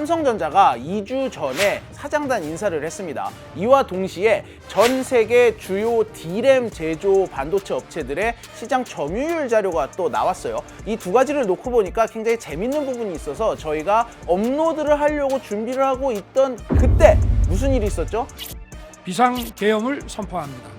삼성전자가 2주 전에 사장단 인사를 했습니다. 이와 동시에 전 세계 주요 D램 제조 반도체 업체들의 시장 점유율 자료가 또 나왔어요. 이 두 가지를 놓고 보니까 굉장히 재밌는 부분이 있어서 저희가 업로드를 하려고 준비를 하고 있던 그때 무슨 일이 있었죠? 비상계엄을 선포합니다.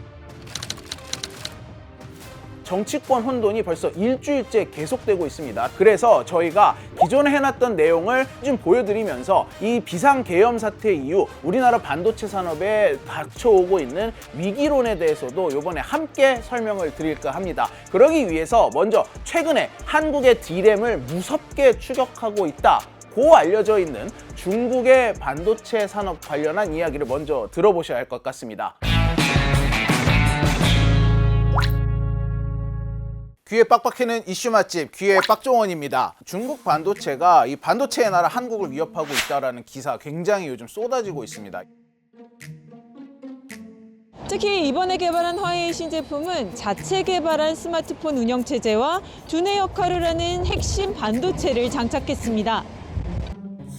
정치권 혼돈이 벌써 일주일째 계속되고 있습니다. 그래서 저희가 기존에 해놨던 내용을 좀 보여드리면서 이 비상계엄 사태 이후 우리나라 반도체 산업에 닥쳐오고 있는 위기론에 대해서도 이번에 함께 설명을 드릴까 합니다. 그러기 위해서 먼저 최근에 한국의 D램을 무섭게 추격하고 있다고 알려져 있는 중국의 반도체 산업 관련한 이야기를 먼저 들어보셔야 할 것 같습니다. 귀에 빡빡 해는 이슈 맛집 귀의 빡종원입니다. 중국 반도체가 이 반도체의 나라 한국을 위협하고 있다는 기사 굉장히 요즘 쏟아지고 있습니다. 특히 이번에 개발한 화웨이 신제품은 자체 개발한 스마트폰 운영체제와 두뇌 역할을 하는 핵심 반도체를 장착했습니다.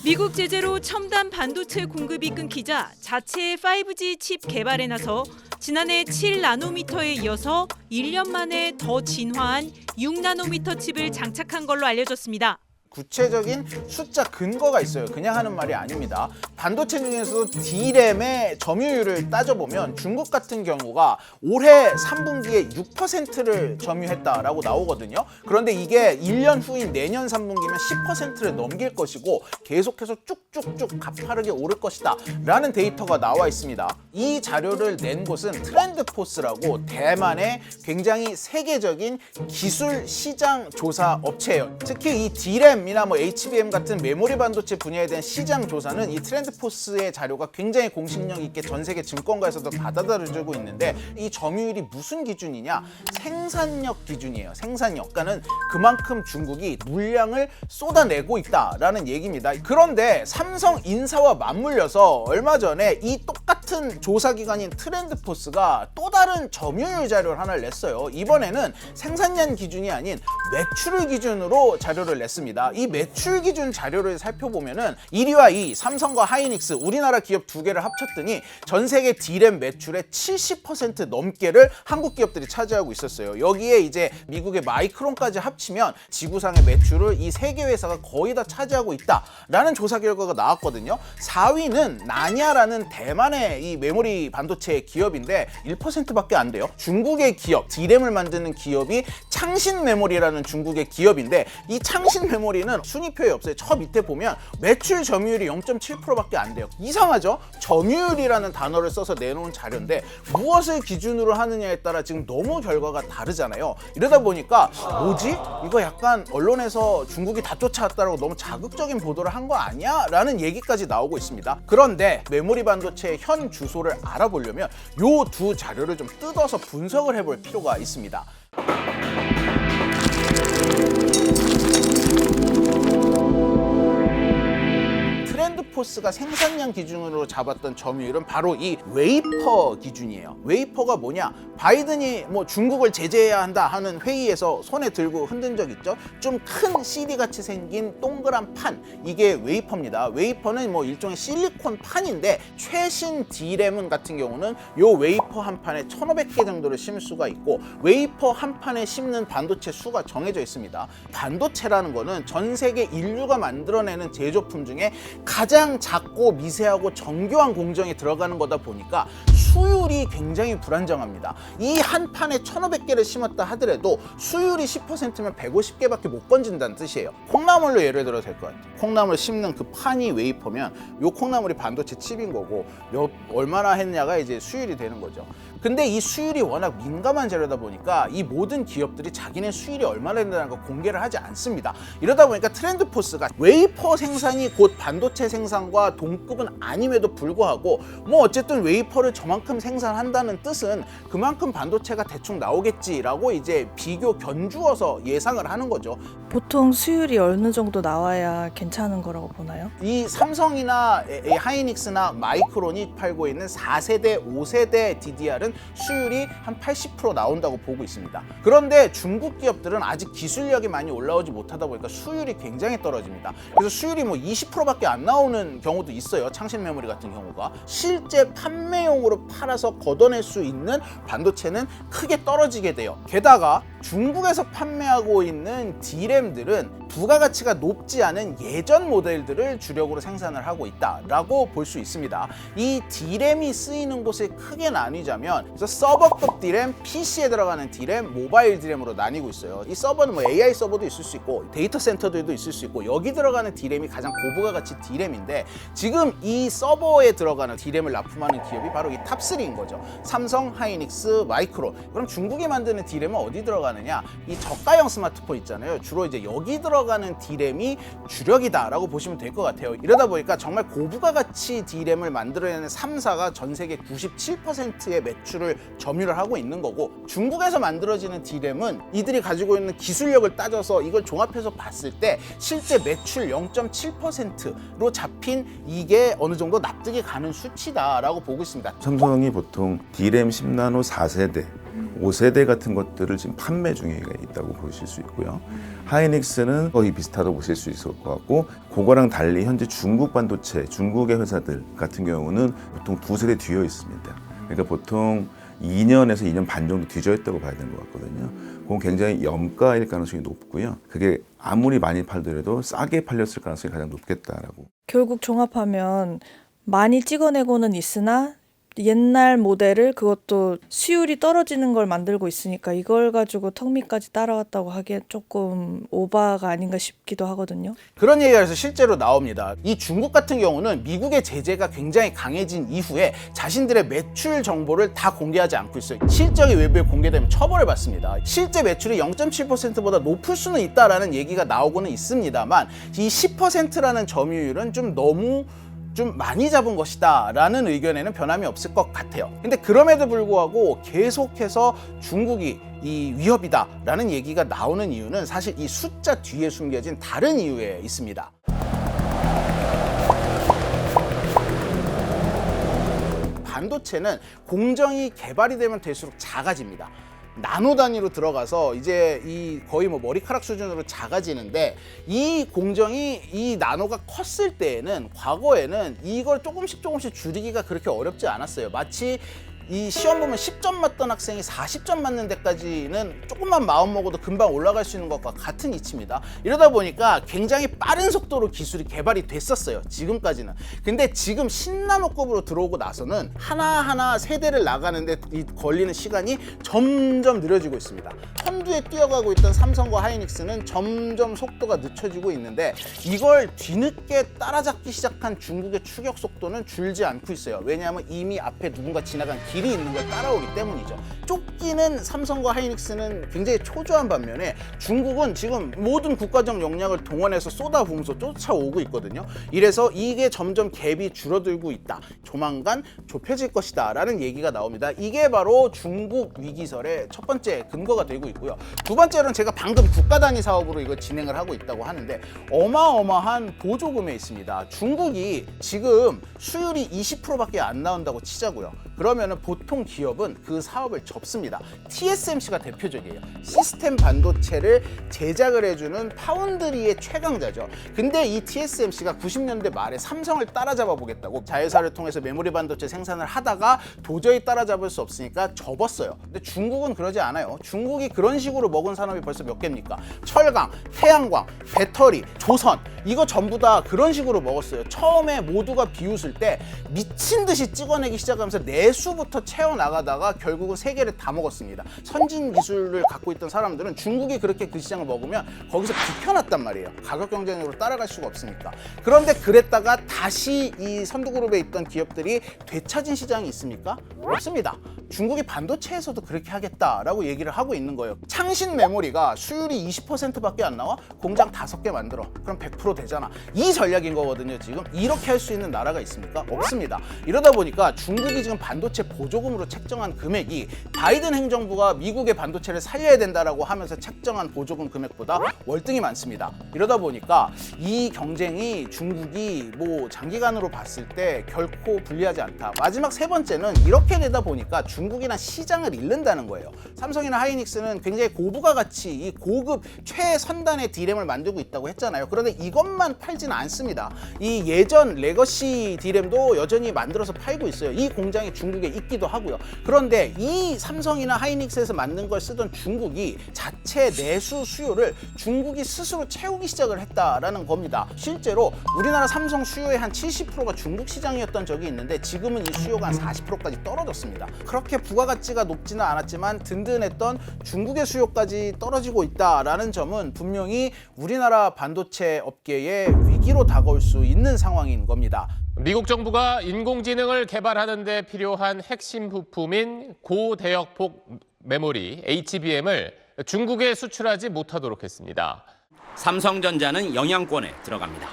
미국 제재로 첨단 반도체 공급이 끊기자 자체의 5G 칩 개발에 나서 지난해 7나노미터에 이어서 1년 만에 더 진화한 6나노미터 칩을 장착한 걸로 알려졌습니다. 구체적인 숫자 근거가 있어요. 그냥 하는 말이 아닙니다. 반도체 중에서도 D램의 점유율을 따져보면 중국 같은 경우가 올해 3분기에 6%를 점유했다라고 나오거든요. 그런데 이게 1년 후인 내년 3분기면 10%를 넘길 것이고 계속해서 쭉쭉쭉 가파르게 오를 것이다 라는 데이터가 나와 있습니다. 이 자료를 낸 곳은 트렌드포스라고 대만의 굉장히 세계적인 기술 시장 조사 업체예요. 특히 이 D램 이나 HBM 같은 메모리 반도체 분야에 대한 시장 조사는 이 트렌드포스의 자료가 굉장히 공신력 있게 전 세계 증권가에서도 받아들여지고 있는데 이 점유율이 무슨 기준이냐? 생산력 기준이에요. 생산력. 그러니까는 그만큼 중국이 물량을 쏟아내고 있다라는 얘기입니다. 그런데 삼성 인사와 맞물려서 얼마 전에 이 똑같은 조사기관인 트렌드포스가 또 다른 점유율 자료를 하나를 냈어요. 이번에는 생산량 기준이 아닌 매출을 기준으로 자료를 냈습니다. 이 매출 기준 자료를 살펴보면은 1위와 2위 삼성과 하이닉스 우리나라 기업 두 개를 합쳤더니 전 세계 D램 매출의 70% 넘게를 한국 기업들이 차지하고 있었어요. 여기에 이제 미국의 마이크론까지 합치면 지구상의 매출을 이 세 개 회사가 거의 다 차지하고 있다라는 조사 결과가 나왔거든요. 4위는 나냐라는 대만의 이 메모리 반도체 기업인데 1%밖에 안 돼요. 중국의 기업, D램을 만드는 기업이 창신 메모리라는 중국의 기업인데 이 창신 메모리는 순위표에 없어요. 저 밑에 보면 매출 점유율이 0.7%밖에 안 돼요. 이상하죠? 점유율이라는 단어를 써서 내놓은 자료인데 무엇을 기준으로 하느냐에 따라 지금 너무 결과가 다르잖아요. 이러다 보니까 뭐지? 이거 약간 언론에서 중국이 다 쫓아왔다고 너무 자극적인 보도를 한 거 아니야? 라는 얘기까지 나오고 있습니다. 그런데 메모리 반도체의 현 주소를 알아보려면 요 두 자료를 좀 뜯어서 분석을 해볼 필요가 있습니다. 트렌드포스가 생산량 기준으로 잡았던 점유율은 바로 이 웨이퍼 기준이에요. 웨이퍼가 뭐냐? 바이든이 중국을 제재해야 한다 하는 회의에서 손에 들고 흔든 적 있죠? 좀 큰 CD 같이 생긴 동그란 판, 이게 웨이퍼입니다. 웨이퍼는 일종의 실리콘 판인데 최신 D램 같은 경우는 요 웨이퍼 한 판에 1,500개 정도를 심을 수가 있고 웨이퍼 한 판에 심는 반도체 수가 정해져 있습니다. 반도체라는 거는 전 세계 인류가 만들어내는 제조품 중에 가장 작고 미세하고 정교한 공정에 들어가는 거다 보니까 수율이 굉장히 불안정합니다. 이 한 판에 1,500개를 심었다 하더라도 수율이 10%면 150개밖에 못 건진다는 뜻이에요. 콩나물로 예를 들어서 될 것 같아요. 콩나물 심는 그 판이 웨이퍼면 요 콩나물이 반도체 칩인 거고 얼마나 했냐가 이제 수율이 되는 거죠. 근데 이 수율이 워낙 민감한 재료다 보니까 이 모든 기업들이 자기네 수율이 얼마나 된다는 걸 공개를 하지 않습니다. 이러다 보니까 트렌드포스가 웨이퍼 생산이 곧 반도체 생산과 동급은 아님에도 불구하고 어쨌든 웨이퍼를 저만큼 생산한다는 뜻은 그만큼 반도체가 대충 나오겠지라고 이제 비교 견주어서 예상을 하는 거죠. 보통 수율이 어느 정도 나와야 괜찮은 거라고 보나요? 이 삼성이나 하이닉스나 마이크론이 팔고 있는 4세대, 5세대 DDR은 수율이 한 80% 나온다고 보고 있습니다. 그런데 중국 기업들은 아직 기술력이 많이 올라오지 못하다 보니까 수율이 굉장히 떨어집니다. 그래서 수율이 뭐 20%밖에 안 나오는 경우도 있어요. 창신 메모리 같은 경우가. 실제 판매용으로 팔아서 걷어낼 수 있는 반도체는 크게 떨어지게 돼요. 게다가 중국에서 판매하고 있는 D램들은 부가가치가 높지 않은 예전 모델들을 주력으로 생산을 하고 있다라고 볼 수 있습니다. 이 D램이 쓰이는 곳을 크게 나뉘자면 그래서 서버급 D램, PC에 들어가는 D램, 모바일 D램으로 나뉘고 있어요. 이 서버는 뭐 AI 서버도 있을 수 있고 데이터 센터들도 있을 수 있고 여기 들어가는 D램이 가장 고부가가치 D램인데 지금 이 서버에 들어가는 D램을 납품하는 기업이 바로 이 탑3인 거죠. 삼성, 하이닉스, 마이크론. 그럼 중국이 만드는 D램은 어디 들어가느냐? 이 저가형 스마트폰 있잖아요. 주로 이제 여기 들어가는 D램이 주력이다라고 보시면 될 것 같아요. 이러다 보니까 정말 고부가가치 D램을 만들어내는 3사가 전 세계 97%의 매출을 점유를 하고 있는 거고 중국에서 만들어지는 D램은 이들이 가지고 있는 기술력을 따져서 이걸 종합해서 봤을 때 실제 매출 0.7%로 잡힌 이게 어느 정도 납득이 가는 수치다라고 보고 있습니다. 삼성이 보통 D램 10나노 4세대 5세대 같은 것들을 지금 판매 중에 있다고 보실 수 있고요. 하이닉스는 거의 비슷하다고 보실 수 있을 것 같고 그거랑 달리 현재 중국 반도체, 중국의 회사들 같은 경우는 보통 2세대 뒤어 있습니다. 그러니까 보통 2년에서 2년 반 정도 뒤져 있다고 봐야 되는 것 같거든요. 그건 굉장히 염가일 가능성이 높고요. 그게 아무리 많이 팔더라도 싸게 팔렸을 가능성이 가장 높겠다라고. 결국 종합하면 많이 찍어내고는 있으나 옛날 모델을 그것도 수율이 떨어지는 걸 만들고 있으니까 이걸 가지고 턱밑까지 따라왔다고 하기엔 조금 오바가 아닌가 싶기도 하거든요. 그런 얘기가 그래서 실제로 나옵니다. 이 중국 같은 경우는 미국의 제재가 굉장히 강해진 이후에 자신들의 매출 정보를 다 공개하지 않고 있어요. 실적이 외부에 공개되면 처벌을 받습니다. 실제 매출이 0.7%보다 높을 수는 있다라는 얘기가 나오고는 있습니다만 이 10%라는 점유율은 좀 많이 잡은 것이다 라는 의견에는 변함이 없을 것 같아요. 근데 그럼에도 불구하고 계속해서 중국이 이 위협이다 라는 얘기가 나오는 이유는 사실 이 숫자 뒤에 숨겨진 다른 이유에 있습니다. 반도체는 공정이 개발이 되면 될수록 작아집니다. 나노 단위로 들어가서 이제 이 거의 뭐 머리카락 수준으로 작아지는데 이 공정이 이 나노가 컸을 때에는 과거에는 이걸 조금씩 줄이기가 그렇게 어렵지 않았어요. 마치 이 시험 보면 10점 맞던 학생이 40점 맞는 데까지는 조금만 마음 먹어도 금방 올라갈 수 있는 것과 같은 이치입니다. 이러다 보니까 굉장히 빠른 속도로 기술이 개발이 됐었어요. 지금까지는. 근데 지금 신나노급으로 들어오고 나서는 하나하나 세대를 나가는데 이 걸리는 시간이 점점 느려지고 있습니다. 선두에 뛰어가고 있던 삼성과 하이닉스는 점점 속도가 늦춰지고 있는데 이걸 뒤늦게 따라잡기 시작한 중국의 추격 속도는 줄지 않고 있어요. 왜냐하면 이미 앞에 누군가 지나간 길이 있는 걸 따라오기 때문이죠. 쫓기는 삼성과 하이닉스는 굉장히 초조한 반면에 중국은 지금 모든 국가적 역량을 동원해서 쏟아부으면서 쫓아오고 있거든요. 이래서 이게 점점 갭이 줄어들고 있다. 조만간 좁혀질 것이다 라는 얘기가 나옵니다. 이게 바로 중국 위기설의 첫 번째 근거가 되고 있고요. 두 번째로는 제가 방금 국가 단위 사업으로 이걸 진행을 하고 있다고 하는데 어마어마한 보조금에 있습니다. 중국이 지금 수율이 20%밖에 안 나온다고 치자고요. 그러면은 보통 기업은 그 사업을 접습니다. TSMC가 대표적이에요. 시스템 반도체를 제작을 해주는 파운드리의 최강자죠. 근데 이 TSMC가 90년대 말에 삼성을 따라잡아 보겠다고 자회사를 통해서 메모리 반도체 생산을 하다가 도저히 따라잡을 수 없으니까 접었어요. 근데 중국은 그러지 않아요. 중국이 그런 식으로 먹은 산업이 벌써 몇 개입니까? 철강, 태양광, 배터리, 조선 이거 전부 다 그런 식으로 먹었어요. 처음에 모두가 비웃을 때 미친 듯이 찍어내기 시작하면서 내수부터 채워나가다가 결국은 세계를 다 먹었습니다. 선진 기술을 갖고 있던 사람들은 중국이 그렇게 그 시장을 먹으면 거기서 비켜났단 말이에요. 가격 경쟁력으로 따라갈 수가 없으니까. 그런데 그랬다가 다시 이 선두그룹에 있던 기업들이 되찾은 시장이 있습니까? 없습니다. 중국이 반도체에서도 그렇게 하겠다라고 얘기를 하고 있는 거예요. 창신 메모리가 수율이 20%밖에 안 나와? 공장 5개 만들어. 그럼 100% 되잖아. 이 전략인 거거든요. 지금 이렇게 할 수 있는 나라가 있습니까? 없습니다. 이러다 보니까 중국이 지금 반도체 보조금으로 책정한 금액이 바이든 행정부가 미국의 반도체를 살려야 된다라고 하면서 책정한 보조금 금액보다 월등히 많습니다. 이러다 보니까 이 경쟁이 중국이 뭐 장기간으로 봤을 때 결코 불리하지 않다. 마지막 세 번째는 이렇게 되다 보니까 중국이란 시장을 잃는다는 거예요. 삼성이나 하이닉스는 굉장히 고부가 가치, 이 고급 최선단의 D램을 만들고 있다고 했잖아요. 그런데 이것만 팔지는 않습니다. 이 예전 레거시 D램도 여전히 만들어서 팔고 있어요. 이 공장이 중국에 있기도 하고요. 그런데 이 삼성이나 하이닉스에서 만든 걸 쓰던 중국이 자체 내수 수요를 중국이 스스로 채우기 시작을 했다라는 겁니다. 실제로 우리나라 삼성 수요의 한 70%가 중국 시장이었던 적이 있는데 지금은 이 수요가 한 40%까지 떨어졌습니다. 그렇게 부가가치가 높지는 않았지만 든든했던 중국의 수요까지 떨어지고 있다라는 점은 분명히 우리나라 반도체 업계의 위기로 다가올 수 있는 상황인 겁니다. 미국 정부가 인공지능을 개발하는 데 필요한 핵심 부품인 고대역폭 메모리 HBM을 중국에 수출하지 못하도록 했습니다. 삼성전자는 영향권에 들어갑니다.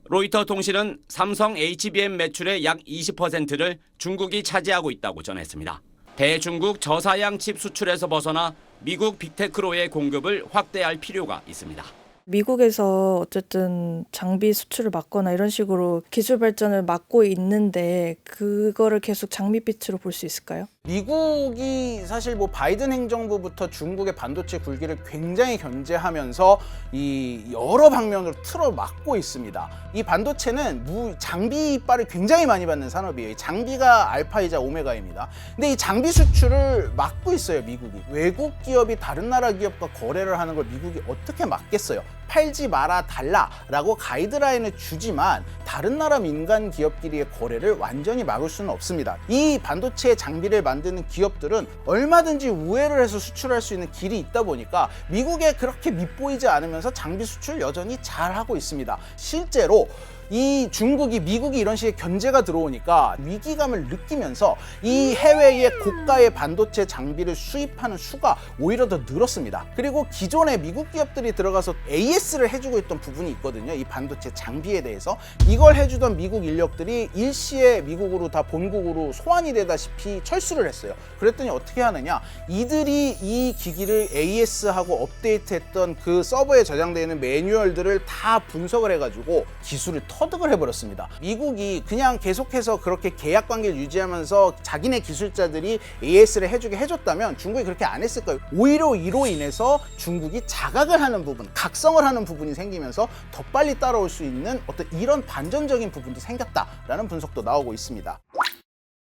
로이터 통신은 삼성 HBM 매출의 약 20%를 중국이 차지하고 있다고 전했습니다. 대중국 저사양 칩 수출에서 벗어나 미국 빅테크로의 공급을 확대할 필요가 있습니다. 미국에서 어쨌든 장비 수출을 막거나 이런 식으로 기술 발전을 막고 있는데 그거를 계속 장밋빛으로 볼 수 있을까요? 미국이 사실 뭐 바이든 행정부부터 중국의 반도체 굴기를 굉장히 견제하면서 이 여러 방면으로 틀어 막고 있습니다. 이 반도체는 장비 이빨을 굉장히 많이 받는 산업이에요. 장비가 알파이자 오메가입니다. 근데 이 장비 수출을 막고 있어요, 미국이. 외국 기업이 다른 나라 기업과 거래를 하는 걸 미국이 어떻게 막겠어요? 팔지 마라 달라라고 가이드라인을 주지만 다른 나라 민간 기업끼리의 거래를 완전히 막을 수는 없습니다. 이 반도체 장비를 만드는 기업들은 얼마든지 우회를 해서 수출할 수 있는 길이 있다 보니까 미국에 그렇게 밉보이지 않으면서 장비 수출 여전히 잘하고 있습니다. 실제로 이 중국이 미국이 이런 식의 견제가 들어오니까 위기감을 느끼면서 이 해외의 고가의 반도체 장비를 수입하는 수가 오히려 더 늘었습니다. 그리고 기존에 미국 기업들이 들어가서 AS를 해주고 있던 부분이 있거든요. 이 반도체 장비에 대해서 이걸 해주던 미국 인력들이 일시에 미국으로 다 본국으로 소환이 되다시피 철수를 했어요. 그랬더니 어떻게 하느냐, 이들이 이 기기를 AS하고 업데이트했던 그 서버에 저장되어 있는 매뉴얼들을 다 분석을 해가지고 기술을 터득을 해버렸습니다. 미국이 그냥 계속해서 그렇게 계약 관계를 유지하면서 자기네 기술자들이 AS를 해주게 해줬다면 중국이 그렇게 안 했을 거예요. 오히려 이로 인해서 중국이 자각을 하는 부분, 각성을 하는 부분이 생기면서 더 빨리 따라올 수 있는 어떤 이런 반전적인 부분도 생겼다라는 분석도 나오고 있습니다.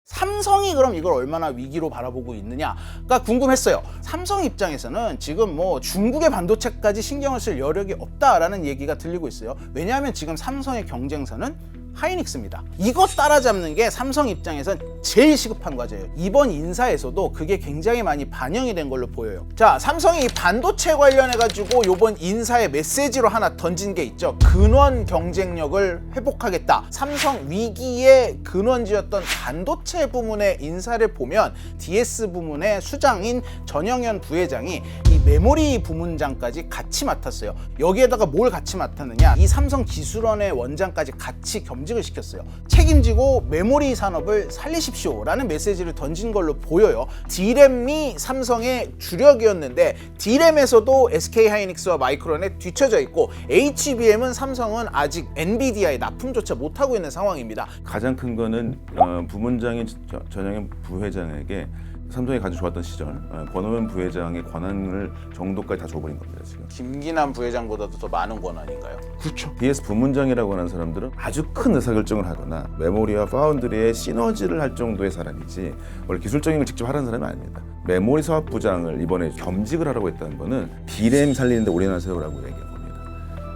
삼성이 그럼 이걸 얼마나 위기로 바라보고 있느냐가 궁금했어요. 삼성 입장에서는 지금 뭐 중국의 반도체까지 신경을 쓸 여력이 없다라는 얘기가 들리고 있어요. 왜냐하면 지금 삼성의 경쟁사는 하이닉스입니다. 이거 따라잡는 게 삼성 입장에선 제일 시급한 과제예요. 이번 인사에서도 그게 굉장히 많이 반영이 된 걸로 보여요. 자, 삼성이 반도체 관련해가지고 이번 인사의 메시지로 하나 던진 게 있죠. 근원 경쟁력을 회복하겠다. 삼성 위기의 근원지였던 반도체 부문의 인사를 보면 DS 부문의 수장인 전영현 부회장이 이 메모리 부문장까지 같이 맡았어요. 여기에다가 뭘 같이 맡았느냐, 이 삼성 기술원의 원장까지 같이 겸직을 시켰어요. 책임지고 메모리 산업을 살리십시오라는 메시지를 던진 걸로 보여요. D램이 삼성의 주력이었는데 D램에서도 SK하이닉스와 마이크론에 뒤처져 있고 HBM은 삼성은 아직 엔비디아에 납품조차 못하고 있는 상황입니다. 가장 큰 거는 부문장인 전영현 부회장에게 삼성이 가장 좋았던 시절 권오현 부회장의 권한을 정도까지 다 줘버린 겁니다. 지금 김기남 부회장보다도 더 많은 권한인가요? 그렇죠. DS 부문장이라고 하는 사람들은 아주 큰 의사결정을 하거나 메모리와 파운드리의 시너지를 할 정도의 사람이지 원래 기술적인 걸 직접 하라는 사람이 아닙니다. 메모리 사업부장을 이번에 겸직을 하라고 했다는 거는 D램 살리는데 올해나 세우라고 얘기한 겁니다.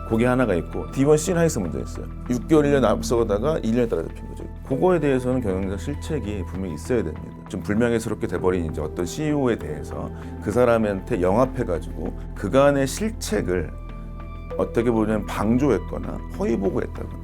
그게 하나가 있고 D1 시나이스 문제 있어요. 6개월 1년 앞서다가 1년에 따라 잡힌 거죠. 그거에 대해서는 경영자 실책이 분명히 있어야 됩니다. 좀 불명예스럽게 돼버린 이제 어떤 CEO에 대해서 그 사람한테 영합해가지고 그간의 실책을 어떻게 보면 방조했거나 허위보고했다거나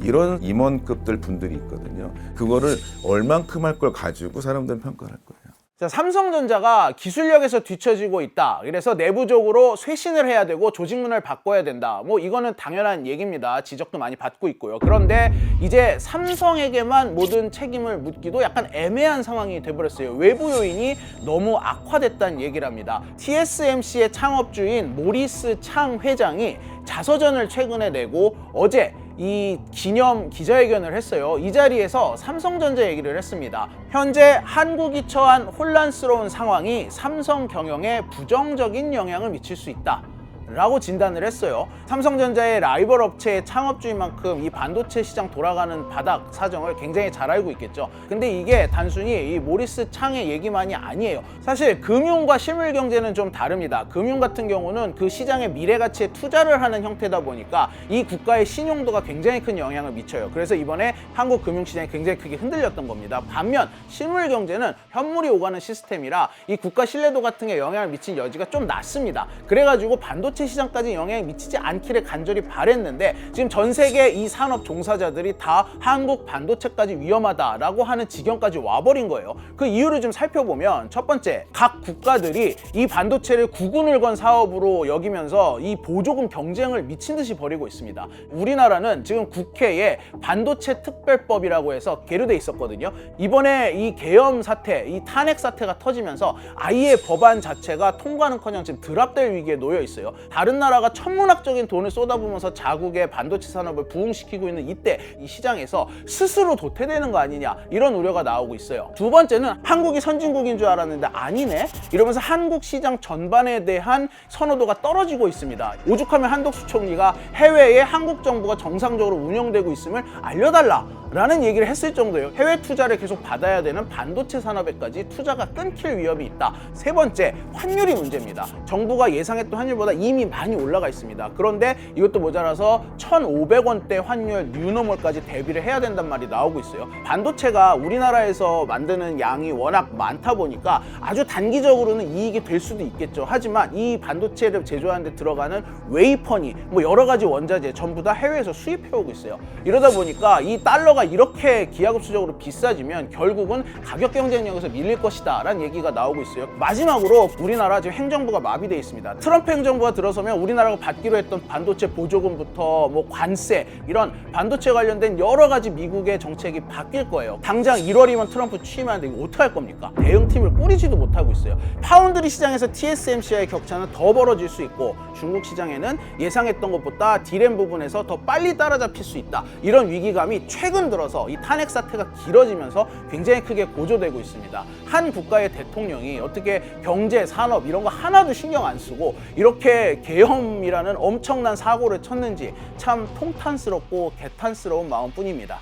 이런 임원급들 분들이 있거든요. 그거를 얼만큼 할 걸 가지고 사람들은 평가를 할 거예요. 자, 삼성전자가 기술력에서 뒤처지고 있다. 그래서 내부적으로 쇄신을 해야 되고 조직문화를 바꿔야 된다. 뭐 이거는 당연한 얘기입니다. 지적도 많이 받고 있고요. 그런데 이제 삼성에게만 모든 책임을 묻기도 약간 애매한 상황이 돼버렸어요. 외부 요인이 너무 악화됐다는 얘기를 합니다. TSMC의 창업주인 모리스 창 회장이 자서전을 최근에 내고 어제 이 기념 기자회견을 했어요. 이 자리에서 삼성전자 얘기를 했습니다. 현재 한국이 처한 혼란스러운 상황이 삼성 경영에 부정적인 영향을 미칠 수 있다 라고 진단을 했어요. 삼성전자의 라이벌 업체의 창업주인 만큼 이 반도체 시장 돌아가는 바닥 사정을 굉장히 잘 알고 있겠죠. 근데 이게 단순히 이 모리스 창의 얘기만이 아니에요. 사실 금융과 실물 경제는 좀 다릅니다. 금융 같은 경우는 그 시장의 미래 가치에 투자를 하는 형태다 보니까 이 국가의 신용도가 굉장히 큰 영향을 미쳐요. 그래서 이번에 한국 금융시장이 굉장히 크게 흔들렸던 겁니다. 반면 실물 경제는 현물이 오가는 시스템이라 이 국가 신뢰도 같은 게 영향을 미친 여지가 좀 낮습니다. 그래가지고 반도체 시장까지 영향이 미치지 않기를 간절히 바랬는데 지금 전 세계 이 산업 종사자들이 다 한국 반도체까지 위험하다라고 하는 지경까지 와버린 거예요. 그 이유를 좀 살펴보면 첫 번째, 각 국가들이 이 반도체를 구군을 건 사업으로 여기면서 이 보조금 경쟁을 미친 듯이 벌이고 있습니다. 우리나라는 지금 국회에 반도체 특별법이라고 해서 계류돼 있었거든요. 이번에 이 계엄 사태, 이 탄핵 사태가 터지면서 아예 법안 자체가 통과는커녕 지금 드랍될 위기에 놓여 있어요. 다른 나라가 천문학적인 돈을 쏟아부으면서 자국의 반도체 산업을 부흥시키고 있는 이때 이 시장에서 스스로 도태되는 거 아니냐 이런 우려가 나오고 있어요. 두 번째는 한국이 선진국인 줄 알았는데 아니네 이러면서 한국 시장 전반에 대한 선호도가 떨어지고 있습니다. 오죽하면 한덕수 총리가 해외에 한국 정부가 정상적으로 운영되고 있음을 알려달라 라는 얘기를 했을 정도예요. 해외 투자를 계속 받아야 되는 반도체 산업에까지 투자가 끊길 위험이 있다. 세 번째, 환율이 문제입니다. 정부가 예상했던 환율보다 이미 많이 올라가 있습니다. 그런데 이것도 모자라서 1,500원대 환율 뉴노멀까지 대비를 해야 된단 말이 나오고 있어요. 반도체가 우리나라에서 만드는 양이 워낙 많다 보니까 아주 단기적으로는 이익이 될 수도 있겠죠. 하지만 이 반도체를 제조하는 데 들어가는 웨이퍼니 뭐 여러 가지 원자재 전부 다 해외에서 수입해오고 있어요. 이러다 보니까 이 달러가 이렇게 기하급수적으로 비싸지면 결국은 가격 경쟁력에서 밀릴 것이다 라는 얘기가 나오고 있어요. 마지막으로 우리나라 지금 행정부가 마비되어 있습니다. 트럼프 행정부가 들어서면 우리나라가 받기로 했던 반도체 보조금부터 뭐 관세 이런 반도체 관련된 여러 가지 미국의 정책이 바뀔 거예요. 당장 1월이면 트럼프 취임하는데 이거 어떡할 겁니까? 대응팀을 꾸리지도 못하고 있어요. 파운드리 시장에서 TSMC와의 격차는 더 벌어질 수 있고 중국 시장에는 예상했던 것보다 디램 부분에서 더 빨리 따라잡힐 수 있다. 이런 위기감이 최근 들어서 이 탄핵 사태가 길어지면서 굉장히 크게 고조되고 있습니다. 한 국가의 대통령이 어떻게 경제, 산업 이런 거 하나도 신경 안 쓰고 이렇게 계엄이라는 엄청난 사고를 쳤는지 참 통탄스럽고 개탄스러운 마음뿐입니다.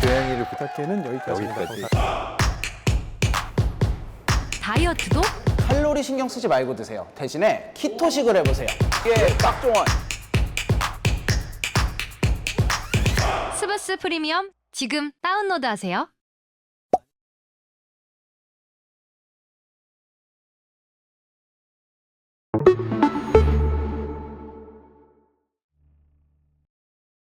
고양이를 부탁해는 여기까지입니다. 다이어트도? 칼로리 신경 쓰지 말고 드세요. 대신에 키토식을 해보세요. 이게 박종원. 스브스 프리미엄 지금 다운로드하세요.